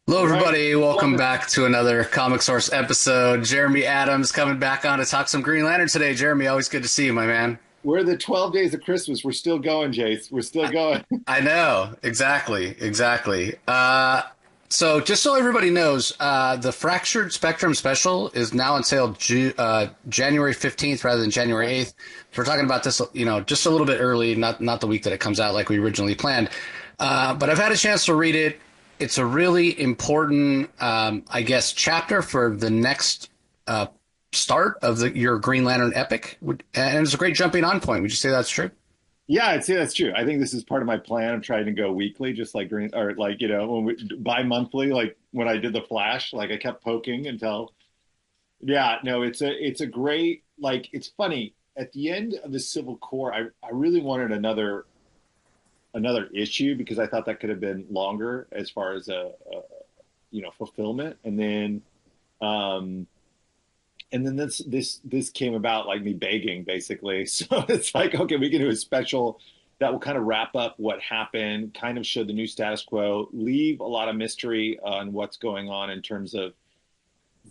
Hello, All right. everybody. Welcome back to another Comic Source episode. Jeremy Adams coming back on to talk some Green Lantern today. Jeremy, always good to see you, my man. We're the 12 days of Christmas. We're still going, Jace. We're still I, going. I know exactly, exactly. So just so everybody knows, the Fractured Spectrum special is now on sale January 15th rather than January 8th. So we're talking about this, just a little bit early, not the week that it comes out like we originally planned. But I've had a chance to read it. It's a really important, I guess, chapter for the next start of your Green Lantern epic, and it's a great jumping on point. Would you say that's true? Yeah, I'd say that's true. I think this is part of my plan of trying to go weekly, just like green or like, when we bi-monthly, like when I did the Flash, like I kept poking until yeah, no, it's a great like it's funny. At the end of the Civil Core, I really wanted another issue because I thought that could have been longer as far as a fulfillment. Um and then this came about like me begging basically. So it's like, okay, we can do a special that will kind of wrap up what happened, kind of show the new status quo, leave a lot of mystery on what's going on in terms of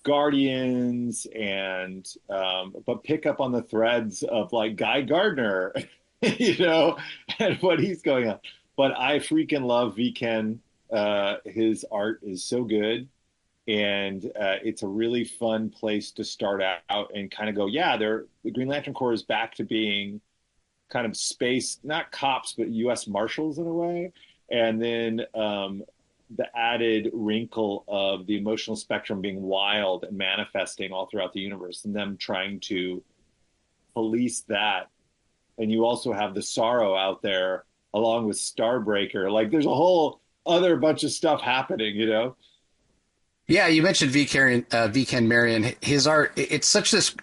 Guardians and but pick up on the threads of like Guy Gardner, you know, and what he's going on. But I freaking love Vken. His art is so good, and it's a really fun place to start out and kind of go, yeah, the Green Lantern Corps is back to being kind of space, not cops, but U.S. Marshals in a way. And then the added wrinkle of the emotional spectrum being wild and manifesting all throughout the universe, and them trying to police that. And you also have the sorrow out there along with Starbreaker. Like there's a whole other bunch of stuff happening. Yeah, you mentioned V. Ken Marion. His art, it's such this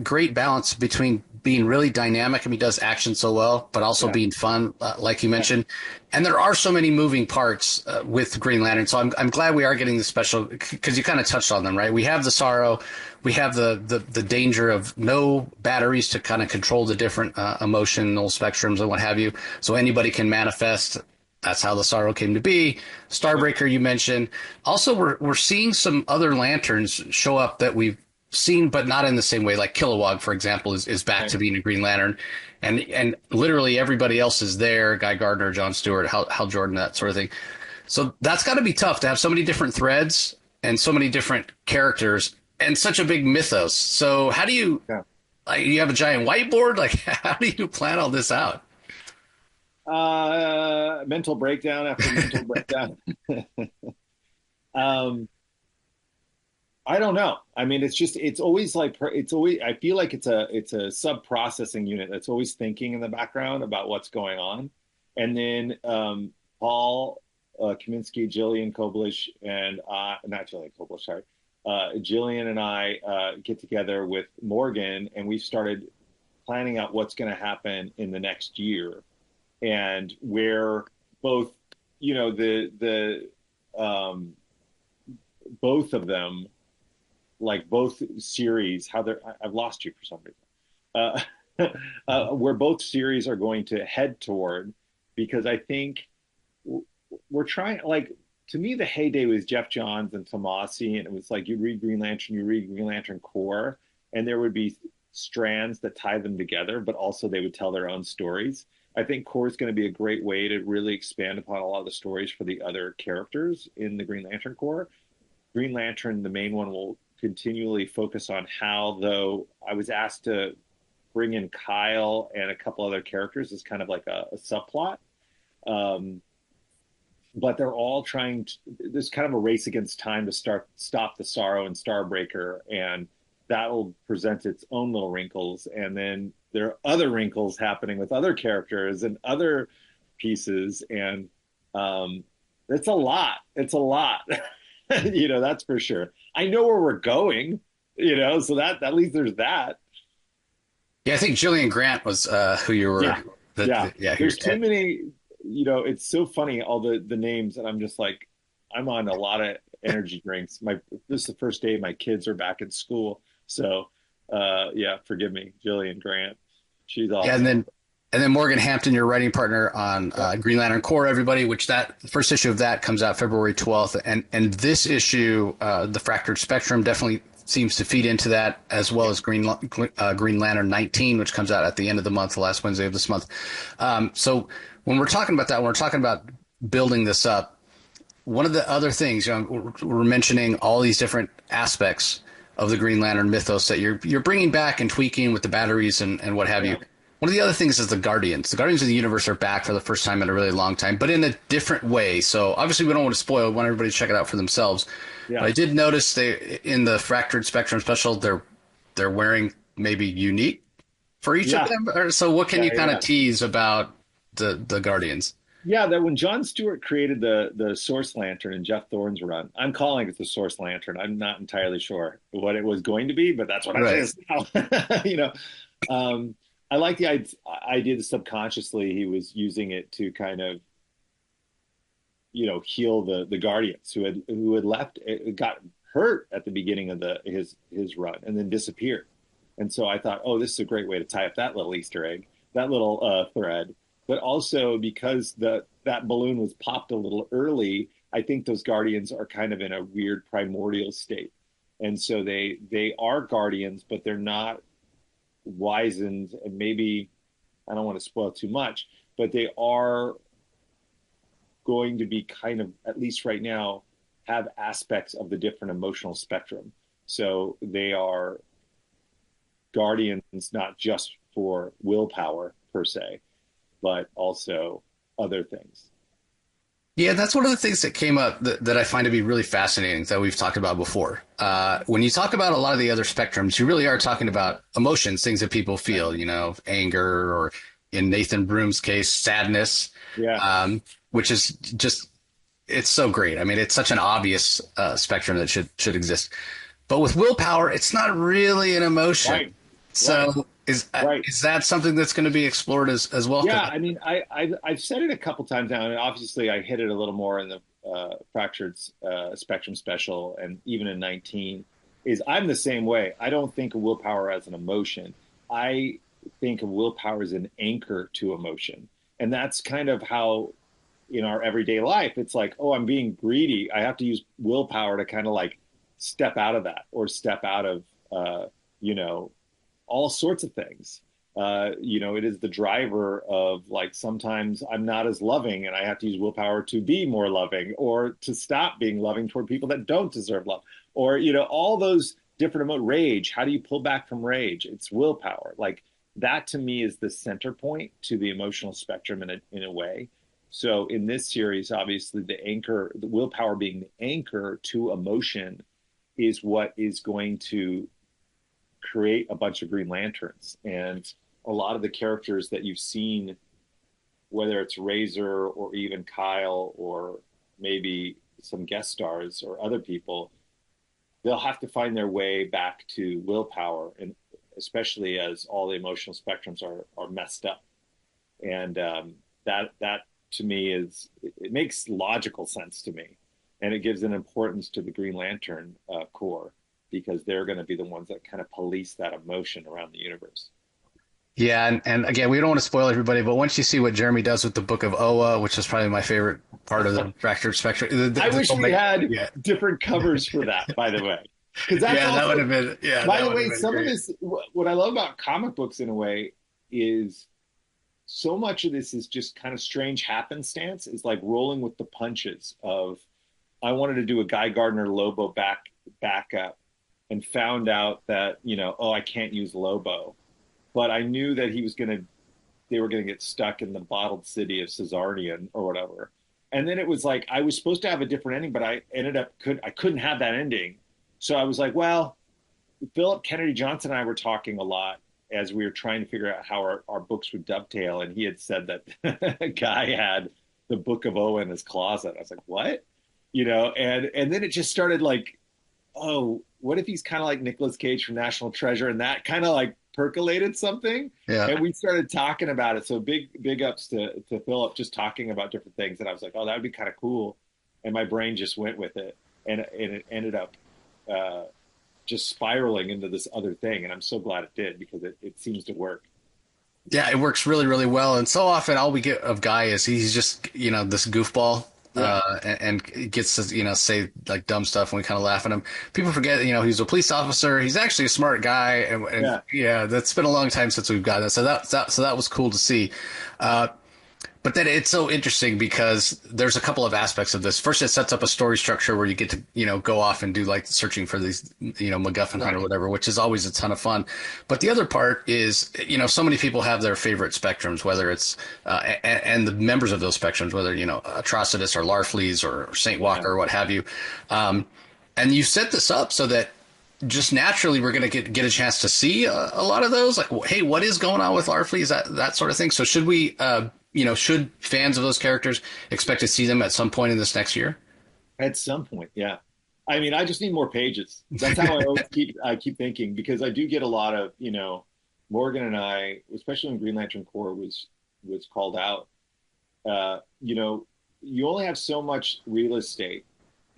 great balance between being really dynamic. I mean, he does action so well, but also Yeah. being fun, like you Yeah. mentioned. And there are so many moving parts with Green Lantern. So I'm glad we are getting this special because you kind of touched on them, right? We have the sorrow, we have the danger of no batteries to kind of control the different emotional spectrums and what have you. So anybody can manifest. That's how the sorrow came to be. Starbreaker, you mentioned. Also, we're seeing some other lanterns show up that we've seen, but not in the same way. Like Kilowog, for example, is back Right. to being a Green Lantern, and literally everybody else is there. Guy Gardner, John Stewart, Hal Jordan, that sort of thing. So that's got to be tough to have so many different threads and so many different characters and such a big mythos. So how do you Yeah. like? You have a giant whiteboard. Like, how do you plan all this out? Mental breakdown after mental breakdown. um, I don't know. I mean, it's always like it's always. I feel like it's a sub processing unit that's always thinking in the background about what's going on, and then Paul Kaminsky, Jillian Koblish, and not Jillian Koblish, sorry, Jillian and I get together with Morgan, and we've started planning out what's going to happen in the next year, and where both, the both of them, like both series, how they're I've lost you for some reason. Where both series are going to head toward, because I think we're trying, like, to me the heyday was Jeff Johns and Tomasi, and it was like you read Green Lantern, you read Green Lantern Core, and there would be strands that tie them together, but also they would tell their own stories. I think Core is going to be a great way to really expand upon a lot of the stories for the other characters in the Green Lantern Core. Green Lantern, the main one, will continually focus on how, though I was asked to bring in Kyle and a couple other characters as kind of like a subplot. Um, but they're all trying to, there's kind of a race against time to stop the sorrow and Starbreaker, and that will present its own little wrinkles. And then there are other wrinkles happening with other characters and other pieces. And um, it's a lot. It's a lot. That's for sure. I know where we're going, so that at least there's that. Yeah, I think Gillian Grant was who you were. Yeah. Yeah. Yeah, who. There's too many, it's so funny, all the names, and I'm just like, I'm on a lot of energy drinks. This is the first day my kids are back in school. So yeah, forgive me, Gillian Grant. She's Yeah, and awesome. then And then Morgan Hampton, your writing partner on Yep. Green Lantern Corps, everybody, which that first issue of that comes out February 12th. And this issue, the Fractured Spectrum, definitely seems to feed into that, as well Yeah. as Green Lantern 19, which comes out at the end of the month, the last Wednesday of this month. So when we're talking about that, when we're talking about building this up, one of the other things, we're mentioning all these different aspects of the Green Lantern mythos that you're bringing back and tweaking with the batteries and what have Yeah. you. One of the other things is the Guardians. The Guardians of the Universe are back for the first time in a really long time, but in a different way. So obviously we don't want to spoil. We want everybody to check it out for themselves. But Yeah. I did notice they in the Fractured Spectrum special they're wearing maybe unique for each of Yeah. them. So what can Yeah. you kind of Yeah. tease about the Guardians? Yeah, that when John Stewart created the Source Lantern in Jeff Thorne's run, I'm calling it the Source Lantern. I'm not entirely sure what it was going to be, but that's what it Right. is now. I like the idea that subconsciously he was using it to kind of, heal the Guardians who had left, got hurt at the beginning of his run and then disappeared. And so I thought, oh, this is a great way to tie up that little Easter egg, that little thread. But also because that balloon was popped a little early, I think those Guardians are kind of in a weird primordial state. And so they are Guardians, but they're not wizened, and maybe I don't want to spoil too much, but they are going to be kind of, at least right now, have aspects of the different emotional spectrum. So they are Guardians not just for willpower per se, but also other things. Yeah, that's one of the things that came up that I find to be really fascinating that we've talked about before. When you talk about a lot of the other spectrums, you really are talking about emotions, things that people feel, anger, or in Nathan Broom's case, sadness, Yeah. which is just, it's so great. I mean, it's such an obvious spectrum that should exist. But with willpower, it's not really an emotion. Right. Right. So Right. is that something that's going to be explored as well? Yeah, I mean, I've said it a couple times now, and obviously I hit it a little more in the Fractured Spectrum special, and even in 19. Is I'm the same way. I don't think of willpower as an emotion. I think of willpower as an anchor to emotion, and that's kind of how in our everyday life it's like, oh, I'm being greedy. I have to use willpower to kind of like step out of that or step out of you know all sorts of things. It is the driver of like sometimes I'm not as loving and I have to use willpower to be more loving or to stop being loving toward people that don't deserve love. Or, all those different rage. How do you pull back from rage? It's willpower. Like that to me is the center point to the emotional spectrum in a way. So in this series, obviously the anchor, the willpower being the anchor to emotion is what is going to create a bunch of Green Lanterns. And a lot of the characters that you've seen, whether it's Razor or even Kyle or maybe some guest stars or other people, they'll have to find their way back to willpower, and especially as all the emotional spectrums are messed up. And that to me it makes logical sense to me, and it gives an importance to the Green Lantern Corps because they're going to be the ones that kind of police that emotion around the universe. Yeah, and again, we don't want to spoil everybody, but once you see what Jeremy does with the Book of Oa, which is probably my favorite part of the Fractured Spectrum, I wish we had yeah, different covers for that, by the way, because that's yeah, that would also, have been by that the would way, have been some of great. this, what I love about comic books in a way is so much of this is just kind of strange happenstance, is like rolling with the punches of, I wanted to do a Guy Gardner Lobo backup and found out that, oh, I can't use Lobo. But I knew that they were going to get stuck in the bottled city of Caesarnian or whatever. And then it was like, I was supposed to have a different ending, but I couldn't have that ending. So I was like, well, Philip Kennedy Johnson and I were talking a lot as we were trying to figure out how our books would dovetail. And he had said that a guy had the Book of Oa in his closet. I was like, what? And then it just started like, oh, what if he's kind of like Nicolas Cage from National Treasure? And that kind of like percolated something. Yeah. And we started talking about it. So big ups to Philip just talking about different things. And I was like, oh, that would be kind of cool. And my brain just went with it. And it ended up just spiraling into this other thing. And I'm so glad it did because it seems to work. Yeah, it works really, really well. And so often, all we get of Guy is he's just, this goofball, Yeah, and gets to, say like dumb stuff, and we kind of laugh at him. People forget, he's a police officer. He's actually a smart guy, and yeah. yeah, that's been a long time since we've gotten that. So that was cool to see. Uh, But then it's so interesting because there's a couple of aspects of this. First, it sets up a story structure where you get to, go off and do like searching for these, MacGuffin hunt or Right. whatever, which is always a ton of fun. But the other part is, so many people have their favorite spectrums, whether it's, and the members of those spectrums, whether, Atrocitus or Larfleeze or Saint Yeah. Walker or what have you. Um, and you set this up so that just naturally we're going to get a chance to see a lot of those, like, hey, what is going on with Larfleeze, that sort of thing. So should we should fans of those characters expect to see them at some point in this next year? At some point, yeah. I mean, I just need more pages. That's how I keep thinking because I do get a lot of, Morgan and I, especially when Green Lantern Corps was called out. You only have so much real estate,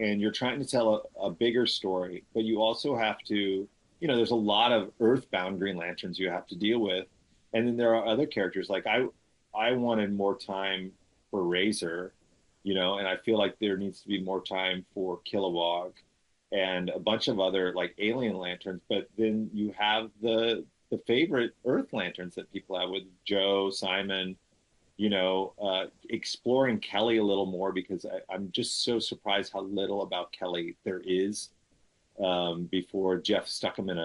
and you're trying to tell a bigger story, but you also have to, there's a lot of Earthbound Green Lanterns you have to deal with, and then there are other characters like I wanted more time for Razor, and I feel like there needs to be more time for Kilowog and a bunch of other like alien lanterns. But then you have the favorite Earth lanterns that people have with Joe, Simon, exploring Kelly a little more because I'm just so surprised how little about Kelly there is before Jeff stuck him in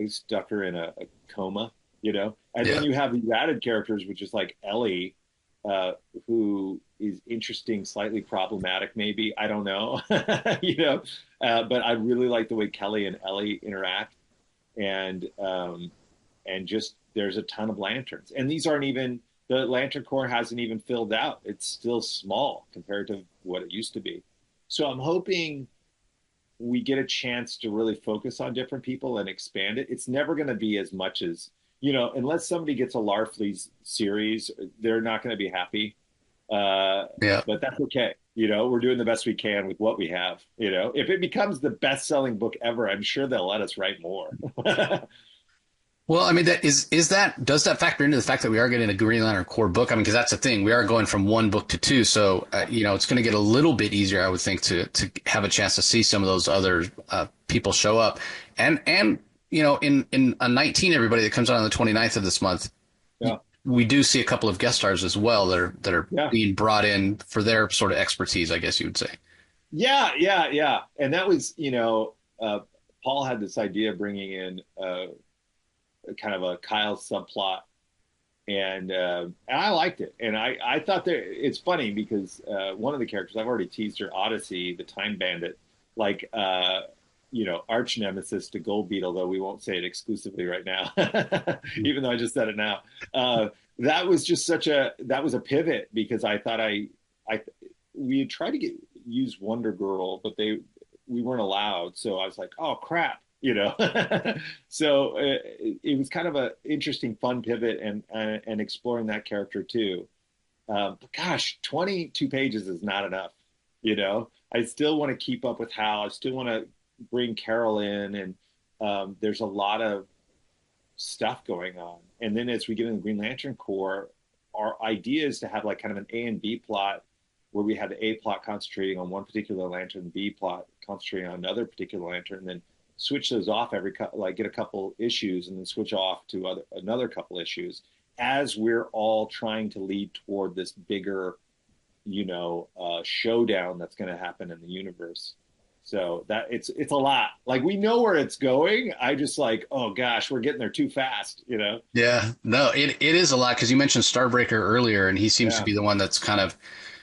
stuck her in a coma, and then Yeah. you have these added characters, which is like Ellie, uh, who is interesting, slightly problematic, maybe I don't know, but I really like the way Kelly and Ellie interact, and just there's a ton of lanterns, and these aren't even the Lantern Corps hasn't even filled out. It's still small compared to what it used to be. So I'm hoping we get a chance to really focus on different people and expand it. It's never going to be as much as, unless somebody gets a Larfleeze series, they're not going to be happy. Uh, Yeah. but that's okay. We're doing the best we can with what we have. If it becomes the best selling book ever, I'm sure they'll let us write more. Well, I mean, does that factor into the fact that we are getting a Green Lantern core book? I mean, because that's the thing, we are going from one book to two, so it's going to get a little bit easier, I would think, to have a chance to see some of those other people show up, and in a 19, everybody that comes out on the 29th of this month, Yeah. we do see a couple of guest stars as well that are Yeah. being brought in for their sort of expertise, I guess you would say. Yeah. Yeah. Yeah. And that was, Paul had this idea of bringing in kind of a Kyle subplot, and I liked it. And I thought that it's funny because one of the characters I've already teased her, Odyssey, the Time Bandit, like arch nemesis to Gold Beetle, though we won't say it exclusively right now, even though I just said it now. That was just that was a pivot because I thought I we had tried to use Wonder Girl, but we weren't allowed. So I was like, oh crap, so it was kind of an interesting, fun pivot and exploring that character too. But gosh, 22 pages is not enough. I still want to keep up with Hal. I still want to bring Carol in, and there's a lot of stuff going on. And then as we get in the Green Lantern Corps, our idea is to have like kind of an A and B plot where we have the A plot concentrating on one particular lantern, B plot concentrating on another particular lantern, and then switch those off like get a couple issues and then switch off to another couple issues as we're all trying to lead toward this bigger, showdown that's going to happen in the universe. So that it's a lot. Like we know where it's going. I just like, oh gosh, we're getting there too fast. Yeah, no, it is a lot because you mentioned Starbreaker earlier, and he seems to Yeah. be the one that's kind of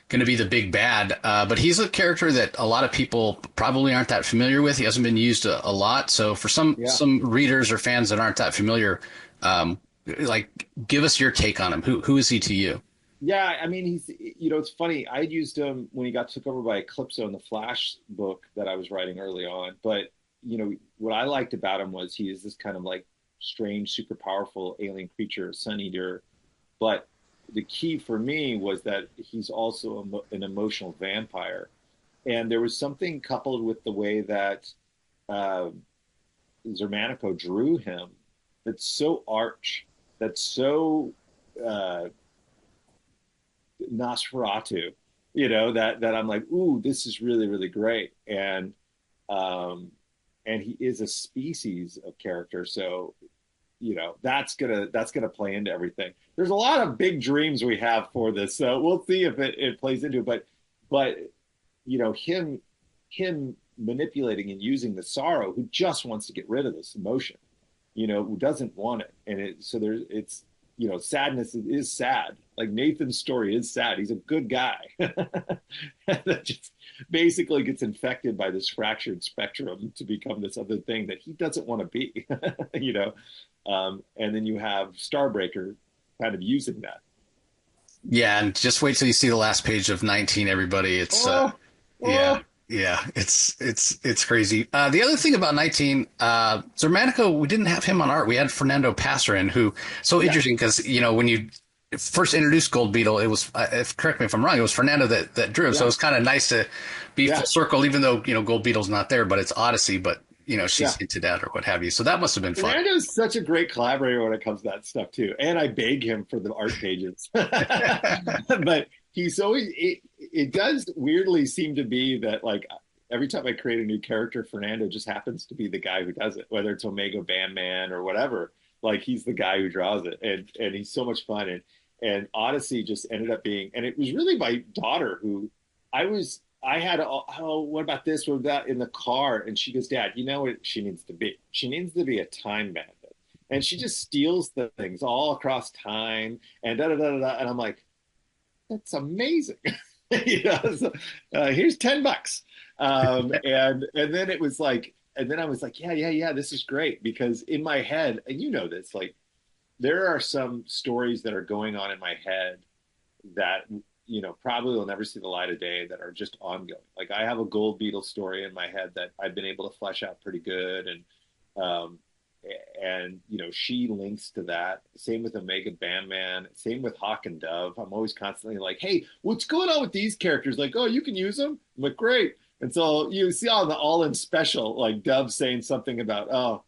going to be the big bad. But he's a character that a lot of people probably aren't that familiar with. He hasn't been used a lot. So for Yeah. some readers or fans that aren't that familiar, like give us your take on him. Who is he to you? Yeah, I mean, it's funny. I used him when he got took over by Eclipso in the Flash book that I was writing early on. But, what I liked about him was he is this kind of like strange, super powerful alien creature, Sun Eater. But the key for me was that he's also an emotional vampire. And there was something coupled with the way that uh, Zermanico drew him that's so arch. that's so uh, Nosferatu, that I'm like, ooh, this is really, really great. Um, and he is a species of character. So, that's gonna play into everything. There's a lot of big dreams we have for this. So we'll see if it plays into it. But him manipulating and using the sorrow, who just wants to get rid of this emotion, who doesn't want it. And so sadness is sad. Like Nathan's story is sad. He's a good guy that just basically gets infected by this fractured spectrum to become this other thing that he doesn't want to be, you know. And then you have Starbreaker kind of using that. Yeah, and just wait till you see the last page of 19, everybody. It's Oh, yeah, oh, yeah, it's crazy. The other thing about 19, Zermanico, we didn't have him on art. We had Fernando Passerin, who so yeah, interesting because when you first introduced Gold Beetle, it was correct me if I'm wrong, it was Fernando that drew him. So yeah, it was kind of nice to be full yeah, circle, even though Gold Beetle's not there, but it's Odyssey, but she's yeah. hinted at or what have you. So that must have been fun. Fernando's such a great collaborator when it comes to that stuff too, and I beg him for the art pages. But he's always it does weirdly seem to be that like every time I create a new character, Fernando just happens to be the guy who does it, whether it's Omega Bandman or whatever. Like he's the guy who draws it, and he's so much fun. And Odyssey just ended up being, and it was really my daughter who I had, oh, what about this? What about that in the car? And she goes, Dad, you know what she needs to be? She needs to be a time bandit. And she just steals the things all across time and da da da da. And I'm like, that's amazing. So, here's $10. And then it was like, and then I was like, yeah, yeah, yeah, this is great. Because in my head, and this, like, there are some stories that are going on in my head that probably will never see the light of day that are just ongoing. Like I have a Gold Beetle story in my head that I've been able to flesh out pretty good, um, and she links to that. Same with Omega Bandman. Same with Hawk and Dove. I'm always constantly like, hey, what's going on with these characters? Like, oh, you can use them. I'm like, great. And so you see on the All In special, like Dove saying something about, oh,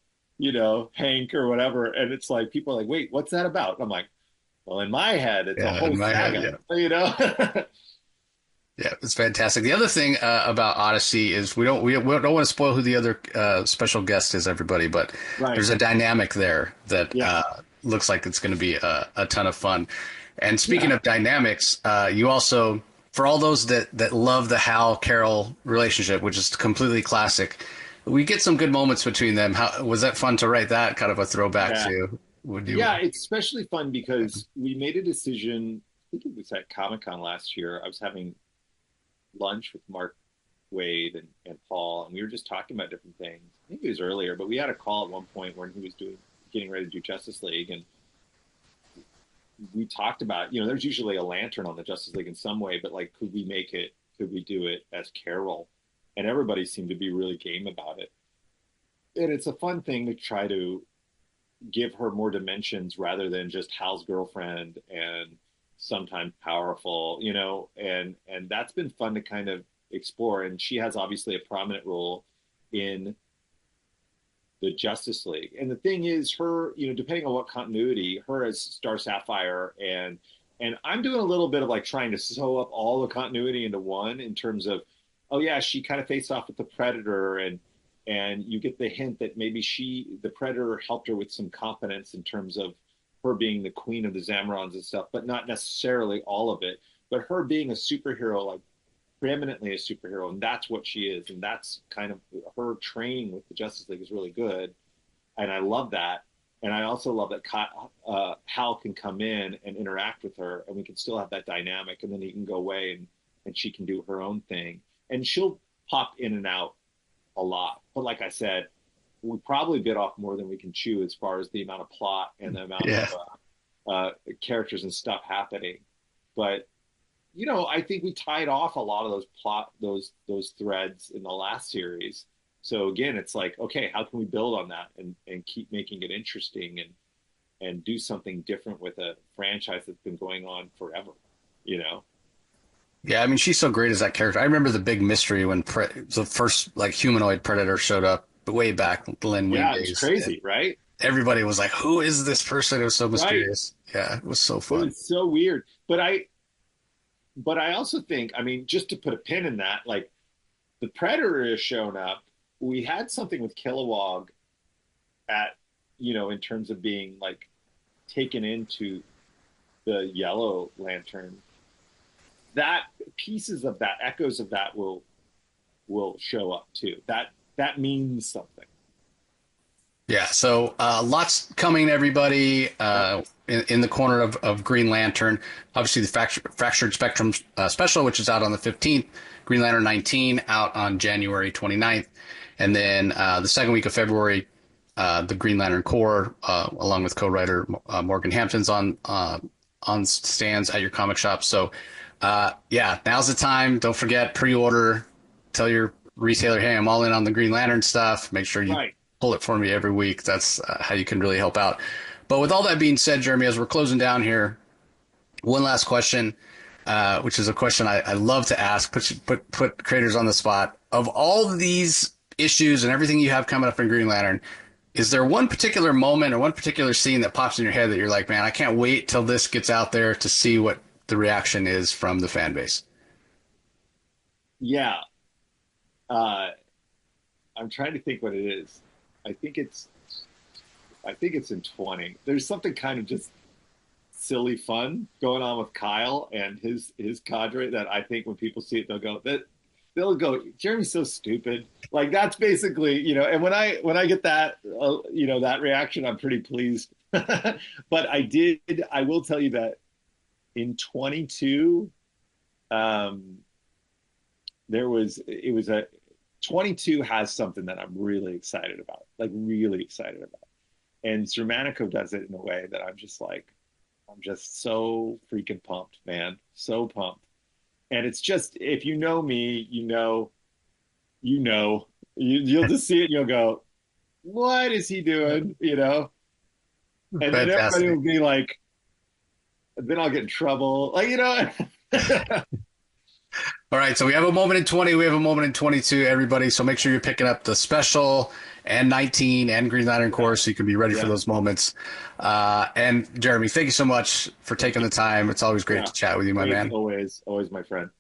Hank or whatever, and it's like people are like, wait, what's that about? And I'm like, well, in my head, it's a Yeah, in whole my head, saga, yeah. you know? Yeah, it's fantastic. The other thing about Odyssey is we don't want to spoil who the other special guest is, everybody, but Right. there's a dynamic there that Yeah. looks like it's going to be a ton of fun. And speaking Yeah. of dynamics, you also for all those that love the Hal Carol relationship, which is completely classic, we get some good moments between them. How was that fun to write that? Kind of a throwback Yeah. to would you? Yeah. It's especially fun because we made a decision. I think it was at Comic Con last year. I was having lunch with Mark Wade and Paul, and we were just talking about different things. I think it was earlier, but we had a call at one point when he was getting ready to do Justice League, and we talked about, there's usually a lantern on the Justice League in some way, but like, could we make it? Could we do it as Carol? And everybody seemed to be really game about it. And it's a fun thing to try to give her more dimensions rather than just Hal's girlfriend and sometimes powerful, and that's been fun to kind of explore. And she has obviously a prominent role in the Justice League. And the thing is, her, depending on what continuity, her as Star Sapphire and I'm doing a little bit of like trying to sew up all the continuity into one in terms of, oh yeah, she kind of faced off with the Predator, and you get the hint that maybe the Predator helped her with some competence in terms of her being the queen of the Zamorans and stuff, but not necessarily all of it. But her being a superhero, like preeminently a superhero, and that's what she is, and that's kind of her training with the Justice League is really good, and I love that. And I also love that Hal can come in and interact with her, and we can still have that dynamic, and then he can go away and she can do her own thing, and she'll pop in and out a lot. But like I said, we probably bit off more than we can chew as far as the amount of plot and the amount Yeah. of characters and stuff happening. But I think we tied off a lot of those threads in the last series. So again, it's like, okay, how can we build on that and keep making it interesting and do something different with a franchise that's been going on forever, you know? Yeah, I mean, she's so great as that character. I remember the big mystery when the first like humanoid predator showed up way back, the Len Wein Yeah, it was days. crazy, right? everybody was like, "Who is this person?" It was so Right. mysterious. Yeah, it was so It fun. was so weird. But I also think, I mean, just to put a pin in that, like the Predator has shown up. We had something with Kilowog at, in terms of being like taken into the Yellow Lantern. That pieces of that, echoes of that will show up too. That means something. Yeah, so lots coming, everybody, Yeah. in the corner of Green Lantern. Obviously, the Fractured Spectrum special, which is out on the 15th. Green Lantern 19 out on January 29th. And then the second week of February, the Green Lantern Corps, along with co-writer Morgan Hampton's on stands at your comic shop. So, yeah, now's the time. Don't forget, pre-order. Tell your retailer, hey, I'm all in on the Green Lantern stuff. Make sure you Right. pull it for me every week. That's how you can really help out. But with all that being said, Jeremy, as we're closing down here, one last question, which is a question I love to ask, put creators on the spot. Of all these issues and everything you have coming up in Green Lantern, is there one particular moment or one particular scene that pops in your head that you're like, man, I can't wait till this gets out there to see what the reaction is from the fan base? Yeah. Uh, I'm trying to think what it is. I think it's I think it's in 20. There's something kind of just silly fun going on with Kyle and his cadre that I think when people see it they'll go Jeremy's so stupid. Like that's basically, and when I get that that reaction, I'm pretty pleased. But I will tell you that in 22, um it was a 22 has something that I'm really excited about, like really excited about. And Zermanico does it in a way that I'm just so freaking pumped, man. So pumped. And it's just, if you know me, you know, you'll just see it and you'll go, what is he doing? And then everybody Fantastic. will be like, then I'll get in trouble. All right, so we have a moment in 20, we have a moment in 22, everybody. So make sure you're picking up the special and 19 and Green Lantern Yeah. course so you can be ready for Yeah. those moments. And Jeremy, thank you so much for taking the time. It's always great Yeah. to chat with you, my It's man. always my friend.